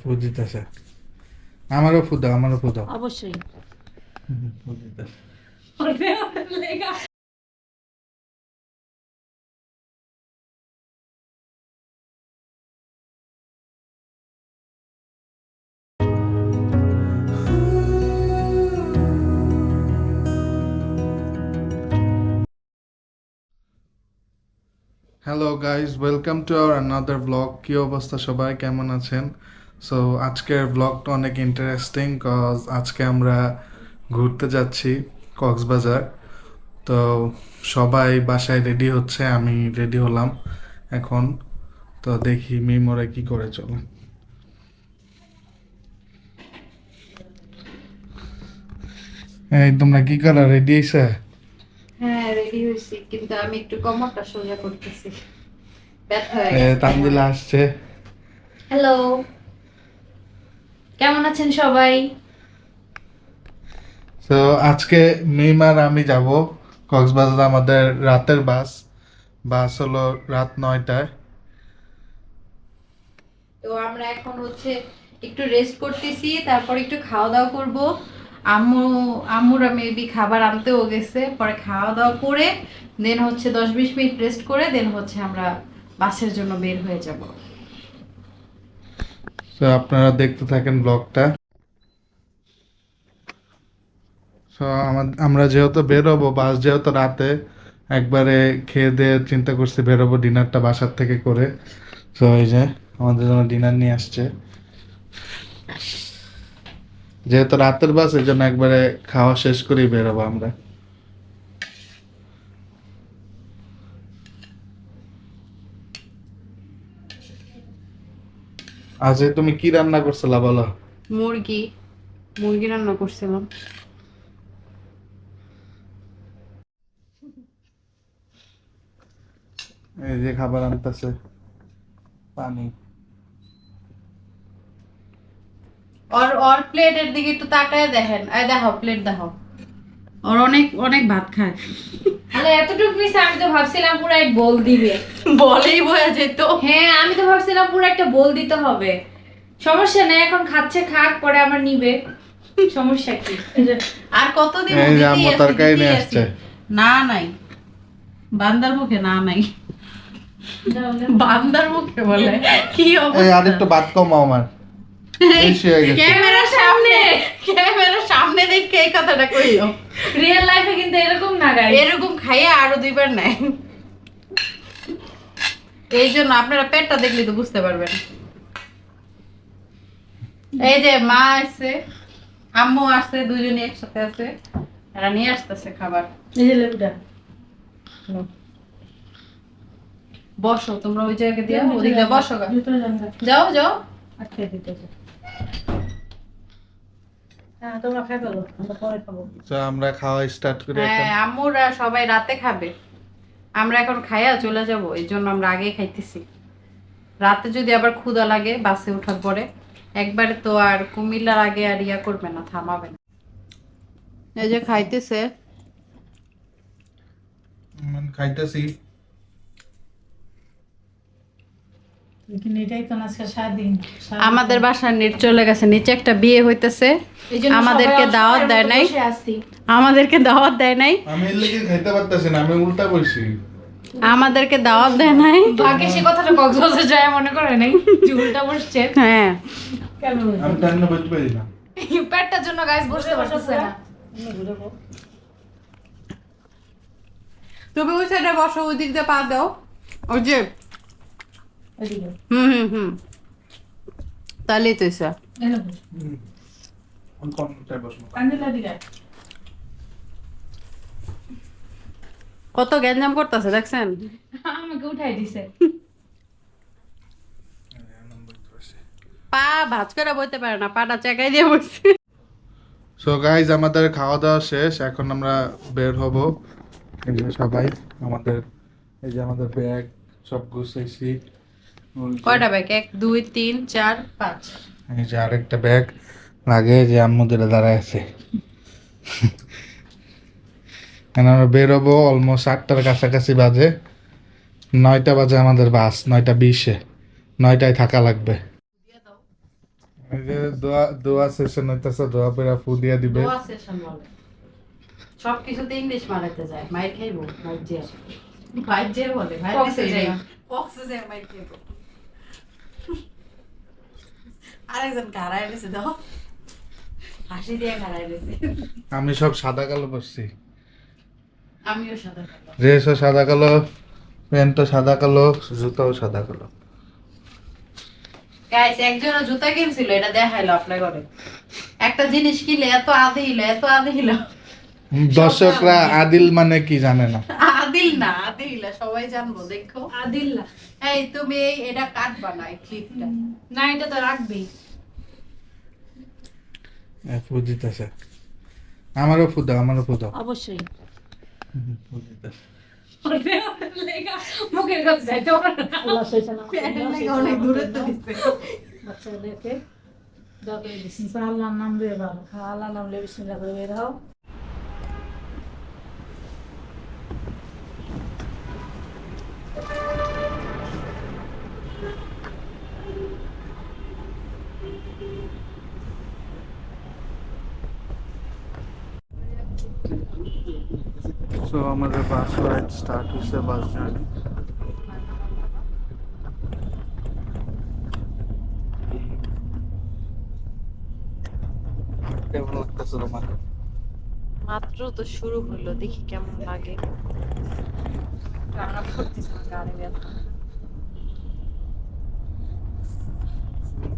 ফু দিতেছে। আমারও ফু দাও, আমারও ফু দাও। অবশ্যই। ফু দিতেছে। Hello guys, welcome to our another blog. কী অবস্থা সবাই, কেমন আছেন? সো আজকের ব্লগটা অনেক ইন্টারেস্টিং, কজ আজকে আমরা ঘুরতে যাচ্ছি কক্সবাজার। তো সবাই বাসায় রেডি হচ্ছে, আমি রেডি হলাম এখন। তো দেখি মিমোরে কি করে চলে। এই তোমরা কি করা রেডি হইছে? হ্যাঁ, রেডি হয়েছি, কিন্তু আমি একটু কোমরটা সোজা করতেছি, ব্যথা হয়ে গেছে। তানজিলা আসছে। হ্যালো, কেমন আছেন সবাই? তো আজকে মিম আর আমি যাব কক্সবাজার। আমাদের রাতের বাস বাস হলো রাত 9টায়। তো আমরা এখন হচ্ছে একটু রেস্ট করতেছি, তারপর একটু খাওয়া দাওয়া করব। আম্মু আম্মুরা মেবি খাবার আনতেও গেছে, পরে খাওয়া দাওয়া করে দেন হচ্ছে 10-20 মিনিট রেস্ট করে দেন হচ্ছে আমরা বাসের জন্য বের হয়ে যাব। তো আপনারা দেখতে থাকেন ব্লগটা। তো আমরা যেহেতু বেরোবো, বাস যেহেতু রাতে, একবারে খেয়ে দিয়ে চিন্তা করছি বেরোবো ডিনারটা বাসার থেকে করে। তো এই যে আমাদের জন্য ডিনার নিয়ে আসছে। যেহেতু রাতের বাস, এই জন্য একবারে খাওয়া শেষ করেই বেরোবো আমরা। আজ তুমি কি রান্না করছিলা বলো? মুরগি মুরগি রান্না করছিলাম। এই যে খাবার আনতেছে, পানি। ওর ওর প্লেটের দিকে একটু তাকায় দেখেন, এই দেখো প্লেট দেখো, ওর অনেক অনেক ভাত খায়। আরে এতটুকু পিস আমি তো ভাবছিলাম পুরো এক বোল দিবে। বলেই বয়া যেত। হ্যাঁ আমি তো ভাবছিলাম পুরো একটা বোল দিতে হবে। সমস্যা নেই, এখন খাচ্ছে খাক, পরে আমার নিবে, সমস্যা কি? আর কতদিন এই যে দিতেই আম্মু আছি, তরকারি দিতেই নিয়ে আছি। আসছে। না নাই, বান্দার মুখে না নাই, বান্দার মুখে বলে কি এই অবস্থা। আরেকটু ভাত কমাও আমার, বেশি হয়ে গেছে। ক্যামেরার সামনে, ক্যামেরার সামনে দেখে এই কথাটা কইও। রিয়েল লাইফে কিন্তু এরকম না গাইস। এরকম খাইয়ে আরো 2বার নেয়। এই জন্য আপনারা পেটটা দেখলে তো বুঝতে পারবেন। এই যে মা আসছে, আম্মু আসছে, দুজনে একসাথে আছে, এরা নিয়ে আসতেছে খাবার। এই যে লেবুটা। বসো তোমরা ওই জায়গায় দিয়ে, ওদিকে বসো গা। ভিতরে যান গা। যাও যাও। আটকে দিতেছে। হ্যাঁ তোমরা খাই ফেলো, আমরা পরে খাবো। তো আমরা খাওয়া স্টার্ট করি হ্যাঁ এখন। আম্মুরা সবাই রাতে খাবে, আমরা এখন খাইয়া চলে যাব, এই জন্য আমরা আগেই খাইতেছি। রাতে যদি আবার ক্ষুধা লাগে বাসে ওঠার পরে, একবারে তো আর কুমিল্লার আগে আর ইয়া করবে না, থামাবে না। এই যে খাইতেছে। খাইতেছি। কিন্তু এটাই তো আজকে সারাদিন। আমাদের বাসার নেট চলে গেছে, নিচে একটা বিয়ে হইতেছে, এই জন্য আমাদেরকে সবাই দাওয়াত অসহায়ের দেয় মতো নাই। বসে আছি। আমাদেরকে দাওয়াত দেয় নাই, আমি এর লেগে খাইতে পারতেছি না, আমি উল্টা বসি। আমাদেরকে দাওয়াত দেয় নাই। ভাগ্যে সে কথাটা কক্সবাজার যায় মনে করে নাই যে উল্টা বসছে। হ্যাঁ কেন আমি টাইম না বলতে পারি না। পেটটার জন্য গাইস বসতে পারতেছে না। তুমি ওই সাইডে বসো, ওই দিক দিয়ে পা দাও, ওই যে এদিকে হুম তাহলেই তো স্যার। এলো বস। আমি কোনটায় বসবো? কান্দিলা দিকে। কত গ্যাঞ্জাম করতেছে দেখছেন। আমাকে উঠাই দিছে। পা ভাঁজ করে বইতে পারে না, পাটা চেকাই দিয়ে বসছে। সো গাইজ, আমাদের খাওয়া দাওয়া শেষ, এখন আমরা বের হব। এই যে সবাই আমাদের, এই যে আমাদের ব্যাগ সব গুছাইছি। ওই যে- কয়টা ব্যাগ? 1 2 3 4 5। এই যে আরেকটা ব্যাগ লাগে, যে আম্মুদের দাঁড়ায় আছে। এখন আমরা বেরোবো অলমোস্ট 8টার কাছাকাছি বাজে। 9টা বাজে আমাদের বাস, 9টা 20-এ, 9টায় থাকা লাগবে। এই যে দোয়া সেশন হইতাছে, দোয়া পেরা ফু দিয়া দিবে। দোয়া সেশন বলে, সবকিছুতে ইংলিশ মারাতে যায়, মাইর খাইবো, মাইর যে বলে, মাইর কক্সে দিছে যায়। কক্সে যায়, মাইর খাইবো। আরেকজন খাড়ায় রয়েছে, দেখো হাসি দিয়ে খাড়ায় রয়েছে। আমি সব সাদা কালো পরছি, আমিও সাদা কালো। ড্রেসও সাদা কালো, প্যান্টও সাদা কালো, জুতাও সাদা কালো। গাইস, একজন জুতা কিনছিল, এটা দেখাইলো আপনার ঘরে। একটা জিনিস কিনলে এত আধে হিলো, এত আধে হিলো। দর্শকরা আদিল মানে কি জানে না। আদিল না, আধে হিলো, সবাই জানবো, দেখো। আদিল্লা এই তুমি এটা কাটবা না, এই ক্লিপটা। না, এটা তো রাখবেই। ফু দিতেছে, আমারও ফু দাও, আমারও ফু দাও। অবশ্যই ফু দিতেছে। মুখের কাছে যাইতে পারে না। প্যান্ডেল থেকে অনেক দূরে তো দিচ্ছে। বাচ্চাদেরকে দোয়া করে দিচ্ছি আল্লাহর নাম লয়ে ভালো আল্লাহর নাম লয়ে বিসমিল্লাহ করে বের হও। সো আমাদের বাস রাইড স্টার্ট হয়েছে, বাস জার্নি। কেমন লাগতেছে তোমার? মাত্র তো শুরু হলো, দেখি কেমন লাগে।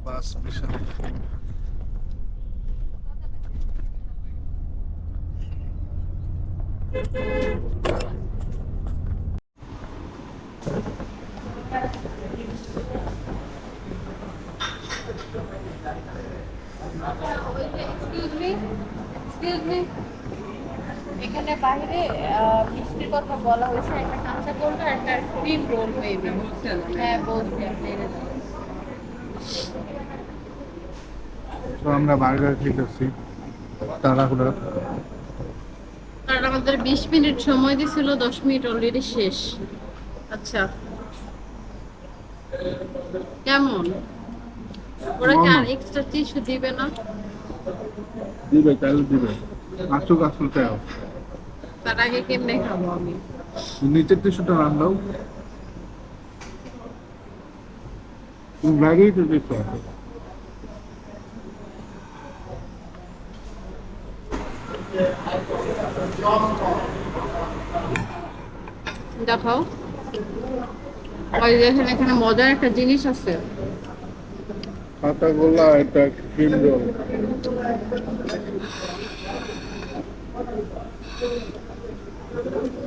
বাস মিশন। এখানে বাইরে মিষ্টির কথা বলা হয়েছে, একটা কাঁচা গোল আর একটা ক্রিম রোল মেবি। হ্যাঁ বলছি, আপনি এনে দিন। তো আমরা বার্গার খেতেছি তাড়াহুড়া। কারণ আমাদের 20 মিনিট সময় দিছিল, 10 মিনিট অলরেডি শেষ। আচ্ছা, কেমন? ওরা কি আর এক্সট্রা টিস্যু দিবে না? দিবে, চাইলে দিবে। আসুক আসুক চাও, তার আগে কেমনে খাবো আমি? নিচের টিস্যুটা রান দাও। তুমি ব্যাগেই তো দিচ্ছ। দেখাও, ওই দেখেন এখানে মজার একটা জিনিস আছে। খাতা গোলা, এটা ক্রিম রোল।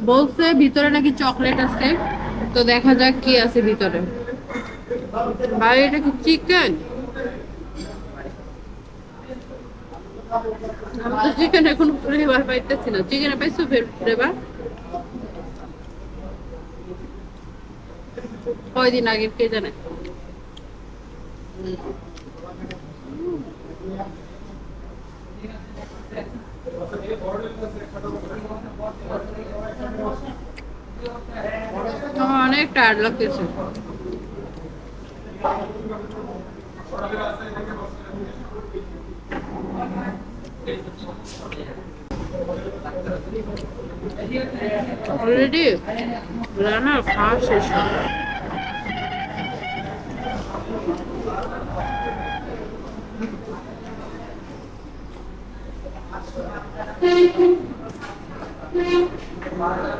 বলছে ভিতরে নাকি চকলেট আছে, তো দেখা যাক কি আছে ভিতরে। ভাই এটা কি চিকেন? আমি তো চিকেন এখন ফ্লেভার পাইতেছি না। চিকেনে পাইছো ফ্লেভার? কয়দিন আগে কে জানে। আমার অনেক টায়ার্ড লাগতেছে। অলরেডি রান্নার খাওয়া শেষ।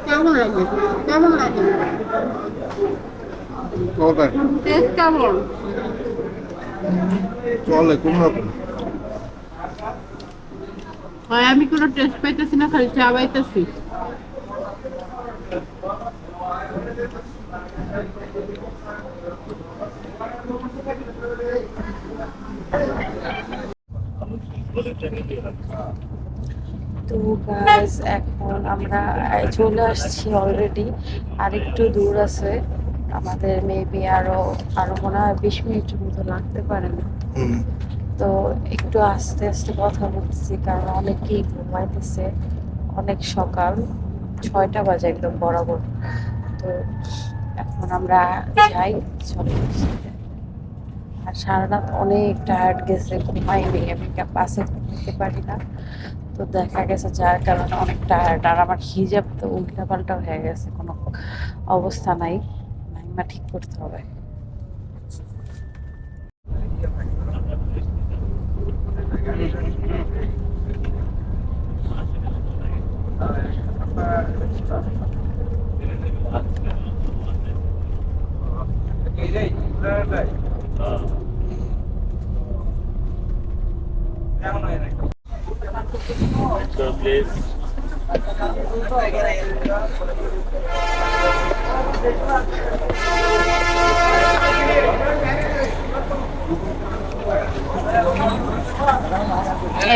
কেমন লাগে? কেমন লাগে? চলে টেস্ট কেমন? চলে কোন রকম। হয় আমি কোনো টেস্ট পাইতেছি না, খালি চা পাইতেছি। তো গাইস, এখন আমরা চলে আসছি অলরেডি। আর একটু দূর আছে আমাদের, মেবি আরো আরো মনে হয় 20 মিনিটের মতো লাগতে পারে না। তো একটু আস্তে আস্তে কথা বলতেছি, কারণ অনেকেই ঘুমাইতেছে। অনেক সকাল, 6টা বাজে একদম বরাবর। তো এখন আমরা যাই, চলে আর সারা রাত অনেক টায়ার্ড গেছে, ঘুমাইনি আমি, বাসে ঘুমাইতে পারি না। তো দেখা গেছে যার কারণে অনেক টায়ার্ড। আর আমার হিজাব তো উল্টাপাল্টা হয়ে গেছে, কোনো অবস্থা নাই, নাইমা ঠিক করতে হবে।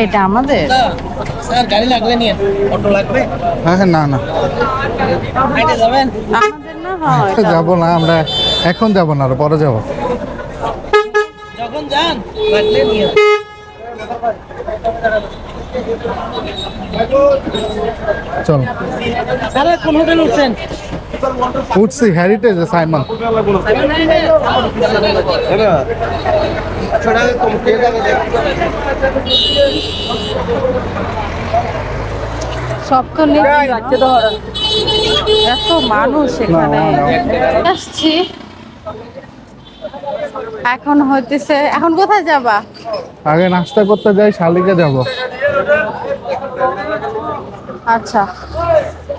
এটা আমাদের স্যার গাড়ি লাগবে নিয়ে অটো লাগবে হ্যাঁ হ্যাঁ, না না হাইটে যাবেন আমাদের না হয় যাবো না আমরা, এখন যাবো না, আরো পরে যাবো। যখন যান লাগলে নিয়ে চল, স্যার কোন হোটেল উঠছেন উঠছি হেরিটেজ সাইমন। সব তো নেই, এত মানুষ এখানে। আসছি এখন হইতেছে, এখন কোথায় যাবা? আগে নাস্তা করতে যাই, শালিকে যাব। আচ্ছা,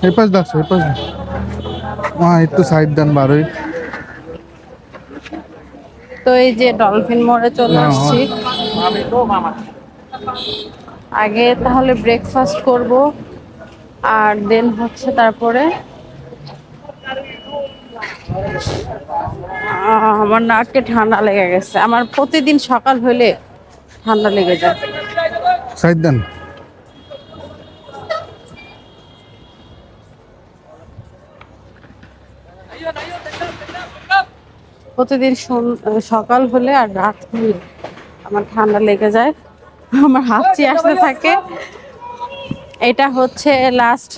এই পাশ দাস, এই পাশ দাস। একটু সাইড দেন বারোই। তো এই যে ডলফিন মোড়ে চলে হ্যাঁ, আসছি। আগে তাহলে ব্রেকফাস্ট করব, আর দেন হচ্ছে তারপরে আমার নাকে ঠান্ডা লেগে গেছে। আমার প্রতিদিন সকাল হলে ঠান্ডা লেগে যায়। সাইড দেন। প্রতিদিন সকাল হলে আর রাত হলে আমার ঠান্ডা লেগে যায়, আমার হাঁচি আসতে থাকে। এটা হচ্ছে লাস্ট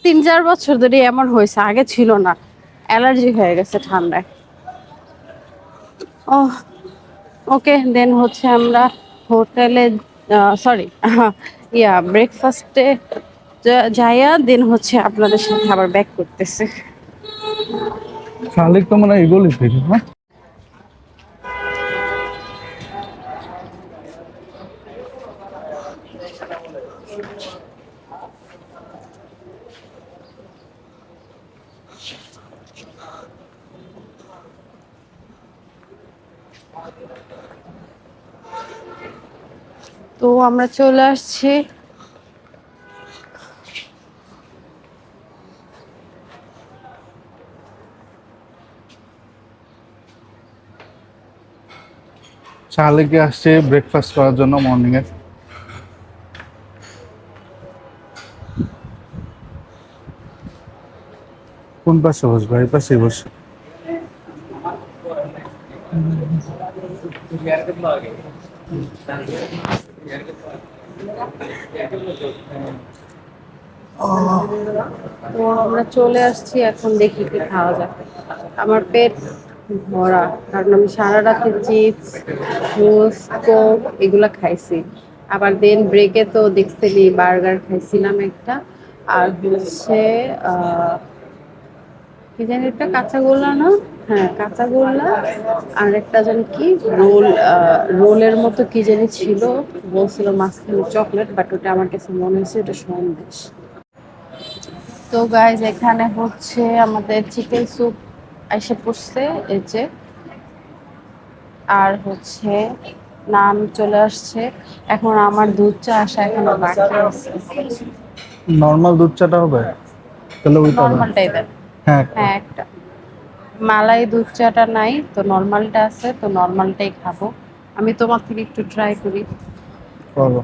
3-4 বছর ধরে এমন হয়েছে, আগে ছিল না। অ্যালার্জি হয়ে গেছে ঠান্ডায়। ও ওকে, দেন হচ্ছে আমরা হোটেলে, সরি ব্রেকফাস্টে যাইয়া দেন হচ্ছে আপনাদের সাথে আবার ব্যাক করতেছে। শালিক তো মনে হয় এগুলি ফিরি না। তো আমরা চলে আসছি শালিকে আসছে ব্রেকফাস্ট করার জন্য মর্নিং এ। কোন পাশে বসবো? এই পাশে বস। তো আমরা চলে আসছি, এখন দেখি কি খাওয়া যায়। আমার পেট ভরা, কারণ আমি সারা রাতে চিপস, জুস, কোক এগুলা খাইছি। আবার দেন ব্রেকে তো দেখছিলি বার্গার খাইছিলাম একটা, আর হচ্ছে কি জানি একটা কাঁচাগোল্লা না, হ্যাঁ কাঁচাগোল্লা, আর একটা যেন কি রোলের মতো কি জানি ছিল, বলছিল মাঝখানে চকলেট, বাট ওটা আমার কাছে মনে হয়েছে এটা সন্দেশ। তো গাইজ এখানে হচ্ছে আমাদের চিকেন স্যুপ এসে পড়ছে, এই যে, আর হচ্ছে নান চলে আসছে। এখন আমার দুধ চা আসা এখনো বাকি আছে। নর্মাল দুধ চাটা হবে তাহলে ওইটা হবে। নর্মালটাই দেন। হ্যাঁ হ্যাঁ, একটা মালাই দুধ চাটা নাই, তো নর্মালটা আছে, তো নর্মালটাই খাবো। আমি তোমার থেকে একটু ট্রাই করি। করবো।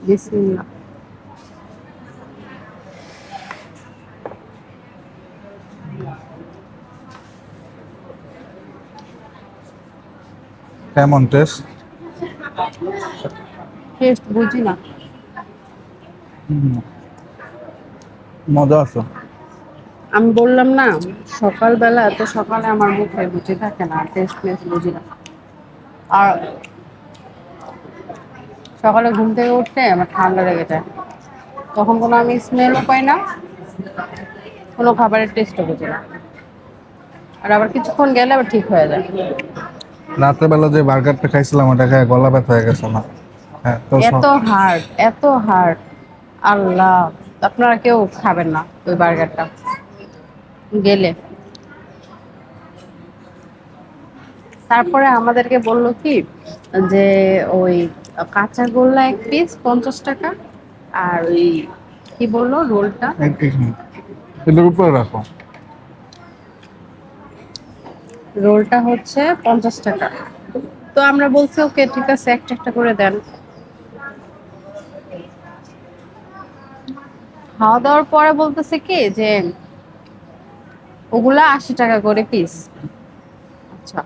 বিসমিল্লাহ। কেমন টেস্ট? টেস্ট বুঝি না। মজা আছে। আমি বললাম না, সকালবেলা এত সকালে আমার মুখে বুঝে থাকে না, টেস্ট মেস্ট বুঝি না। আর সকালে ঘুম থেকে উঠতে আমার ঠান্ডা লেগে যায়, তখন কোনো আমি স্মেলও পাই না, কোনো খাবারের টেস্টও বুঝি না। আর আবার কিছুক্ষণ গেলে আবার ঠিক হয়ে যায়। রাতের বেলা যে বার্গারটা খাইছিলাম ওটা খায় গলা ব্যথা হয়ে গেছে না। হ্যাঁ তো এত হার্ড, এত হার্ড, আল্লাহ! আপনারা কেউ খাবেন না ওই বার্গারটা গেলে। তারপরে আমাদেরকে বললো কি যে ওই কাঁচা গোল্লা 1 পিস 50 টাকা, আর ওই কি বললো রোলটা, এটার উপরে রাখো। রোলটা হচ্ছে 50 টাকা। তো আমরা বলছি ওকে ঠিক আছে, একটা একটা করে দেন। খাওয়া দাওয়ার পরে বলতেছে কি যে ওগুলা 80 টাকা করে পিস। আচ্ছা,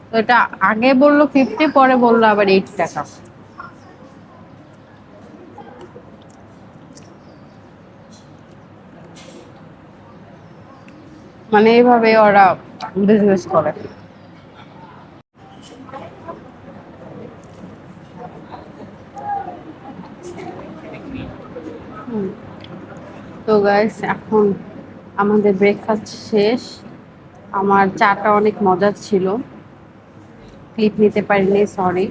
তো এটা আগে বললো 50, পরে বললো আবার 80 টাকা। মানে এইভাবে ওরা বিজনেস করে। তো গাইস, এখন আমাদের ব্রেকফাস্ট শেষ। আমার চাটা অনেক মজার ছিল, ক্লিপ নিতে পারিনি, সরি।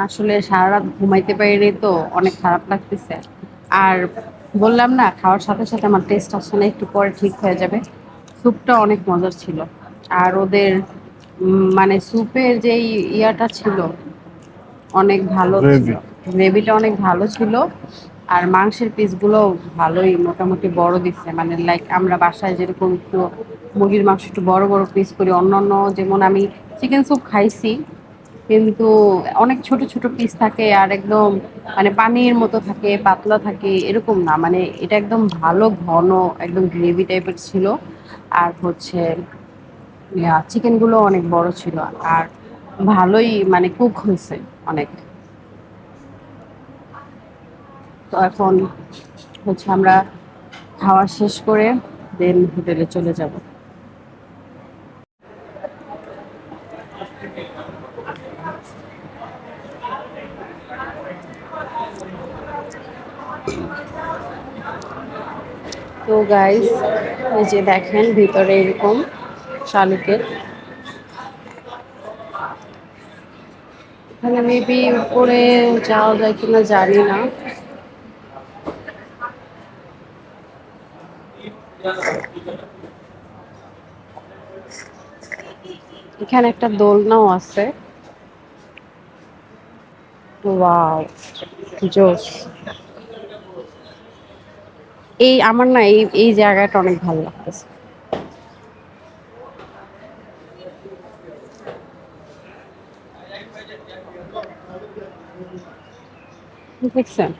আসলে সারা রাত ঘুমাইতে পারিনি তো অনেক খারাপ লাগতেছে। আর বললাম না, খাওয়ার সাথে সাথে আমার টেস্ট আসছে না, একটু পরে ঠিক হয়ে যাবে। স্যুপটা অনেক মজার ছিল। আর ওদের মানে স্যুপের যেই ইয়াটা ছিল অনেক ভালো ছিল, গ্রেভি। গ্রেভিটা অনেক ভালো ছিল। আর মাংসের পিসগুলো ভালোই মোটামুটি বড় দিচ্ছে, মানে লাইক আমরা বাসায় যেরকম একটু মুরগির মাংস একটু বড় বড় পিস করি, অন্যান্য যেমন আমি চিকেন স্যুপ খাইছি, কিন্তু অনেক ছোট ছোট পিস থাকে আর একদম মানে পানির মতো থাকে, পাতলা থাকে, এরকম না, মানে এটা একদম ভালো ঘন, একদম গ্রেভি টাইপের ছিল। আর হচ্ছে চিকেনগুলো অনেক বড় ছিল, আর ভালোই মানে কুক হয়েছে অনেক। তো এখন হচ্ছে আমরা খাওয়া শেষ করে দেন হোটেলে চলে যাব। তো গাইস, এই যে দেখেন ভিতরে এরকম শালুকের, এখানে মেবি উপরে যাওয়া যায় কিনা জানি না। এখানে একটা দোলনাও আছে। ওয়াও, জোস! এই আমার না এই এই জায়গাটা অনেক ভালো লাগতেছে। দেখছেন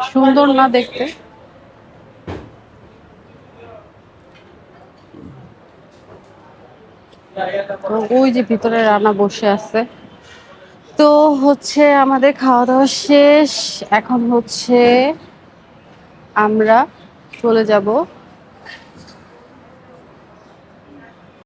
সুন্দর না দেখতে? তো ওই যে ভিতরে রান্না বসে আছে। তো হচ্ছে আমাদের খাওয়া দাওয়া শেষ, এখন হচ্ছে আমরা চলে যাব